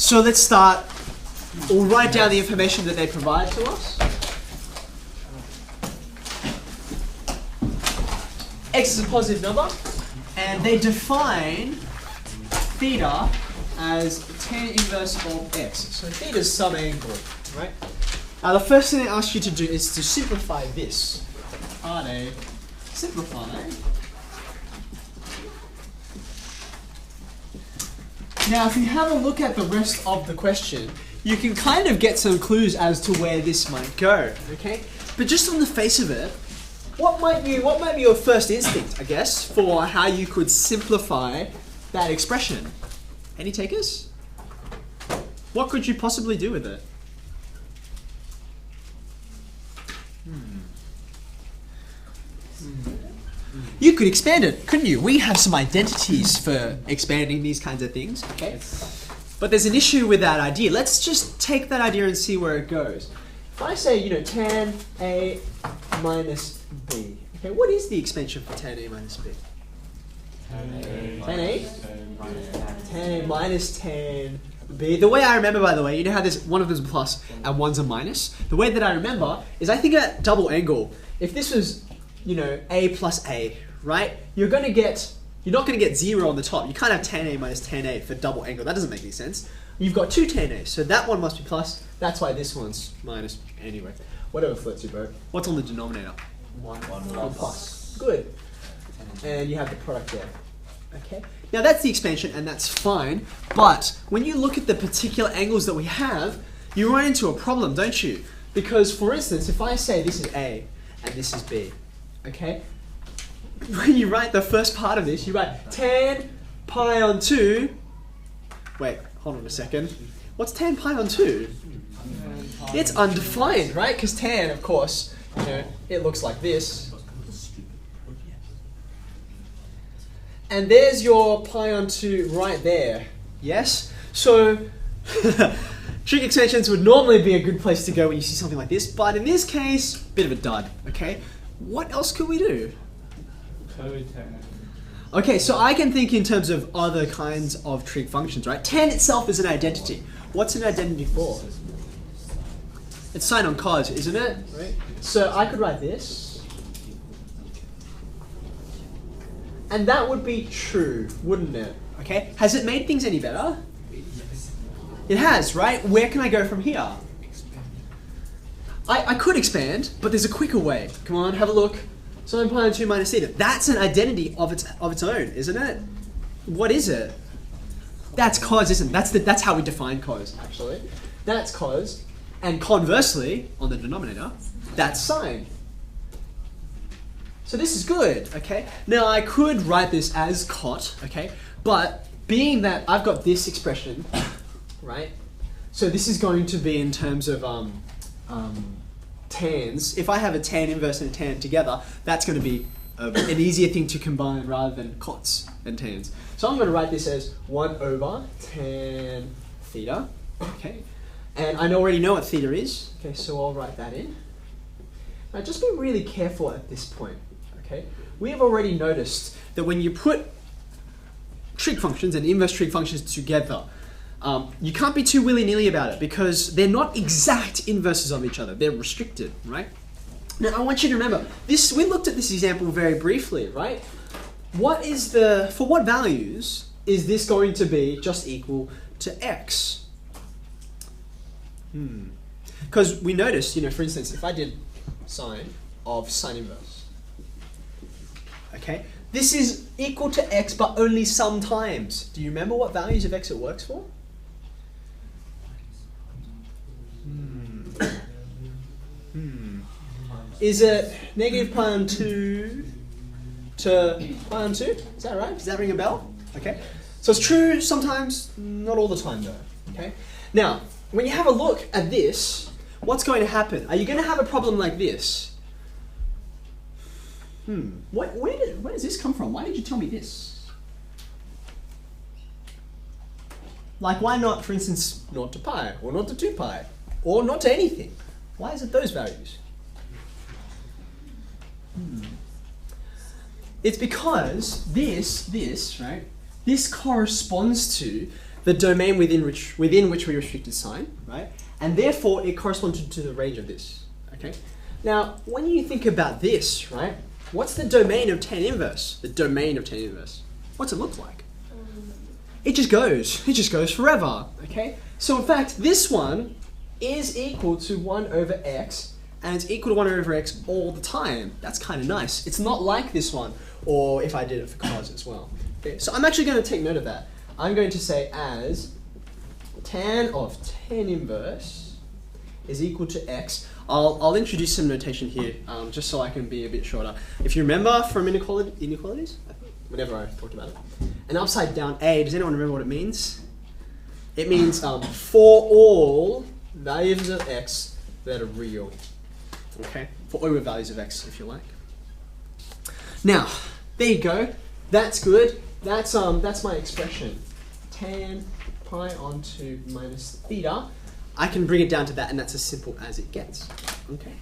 So let's start. We'll write down the information that they provide to us. X is a positive number, and they define theta as tan inverse of x. So theta is some angle, right? Now the first thing they ask you to do is to simplify this. Are they simplify? Now if you have a look at the rest of the question, you can kind of get some clues as to where this might go, okay? But just on the face of it, what might be your first instinct, I guess, for how you could simplify that expression? Any takers? What could you possibly do with it? You could expand it, couldn't you? We have some identities for expanding these kinds of things, okay? But there's an issue with that idea. Let's just take that idea and see where it goes. If I say, tan A minus B, okay, what is the expansion for tan A minus B? Tan A minus tan B. The way I remember, by the way, you know how there's one of them's a plus and one's a minus? The way that I remember is I think of that double angle. If this was, A plus A, right? You're not going to get 0 on the top. You can't have tan A minus tan A for double angle. That doesn't make any sense. You've got 2 tan A's, so that one must be plus. That's why this one's minus. Anyway, whatever floats your boat. What's on the denominator? One plus. Good. And you have the product there. Okay. Now that's the expansion, and that's fine. But when you look at the particular angles that we have, you run into a problem, don't you? Because, for instance, if I say this is A and this is B, okay? When you write the first part of this, you write tan pi on 2. Wait, hold on a second. What's tan pi on 2? It's undefined, right? Because tan, of course, it looks like this. And there's your pi on 2 right there. Yes? So, trig extensions would normally be a good place to go when you see something like this, but in this case, bit of a dud, okay? What else could we do? Okay, so I can think in terms of other kinds of trig functions, right? Tan itself is an identity. What's an identity for? It's sine on cos, isn't it? Right. So I could write this. And that would be true, wouldn't it? Okay. Has it made things any better? It has, right? Where can I go from here? I could expand, but there's a quicker way. Come on, have a look. Sine pi on 2 minus theta. That's an identity of its own, isn't it? What is it? That's cos, isn't it? That's how we define cos, actually. That's cos. And conversely, on the denominator, that's sine. So this is good, okay? Now I could write this as cot, okay? But being that I've got this expression, right? So this is going to be in terms of tans. If I have a tan inverse and a tan together, that's going to be an easier thing to combine rather than cots and tans. So I'm going to write this as 1 over tan theta, okay? And I already know what theta is, okay, so I'll write that in. Now just be really careful at this point, okay? We have already noticed that when you put trig functions and inverse trig functions together, you can't be too willy-nilly about it because they're not exact inverses of each other. They're restricted, right? Now I want you to remember, we looked at this example very briefly, right? For what values is this going to be just equal to x? Because we noticed, for instance, if I did sine of sine inverse, okay, this is equal to x, but only sometimes. Do you remember what values of x it works for? Is it negative pi on 2 to pi on 2? Is that right? Does that ring a bell? Okay. So it's true sometimes, not all the time though. Okay. Now, when you have a look at this, what's going to happen? Are you going to have a problem like this? Where does this come from? Why did you tell me this? Like, why not, for instance, 0 to pi, or 0 to 2 pi, or not to anything? Why is it those values? It's because this, right, this corresponds to the domain within which we restricted sign, right? And therefore it corresponds to the range of this. Okay. Now, when you think about this, right? What's the domain of tan inverse? The domain of tan inverse. What's it look like? It just goes. It just goes forever. Okay. So in fact, this one is equal to 1 over x, and it's equal to 1 over x all the time. That's kind of nice. It's not like this one, or if I did it for cos as well. Okay. So I'm actually going to take note of that. I'm going to say as tan of tan inverse is equal to x. I'll introduce some notation here, just so I can be a bit shorter. If you remember from inequalities, whenever I talked about it, an upside down A, does anyone remember what it means? It means for all values of x that are real. Okay? For all the values of x, if you like. Now, there you go. That's good. That's my expression. Tan pi onto minus theta. I can bring it down to that, and that's as simple as it gets. Okay.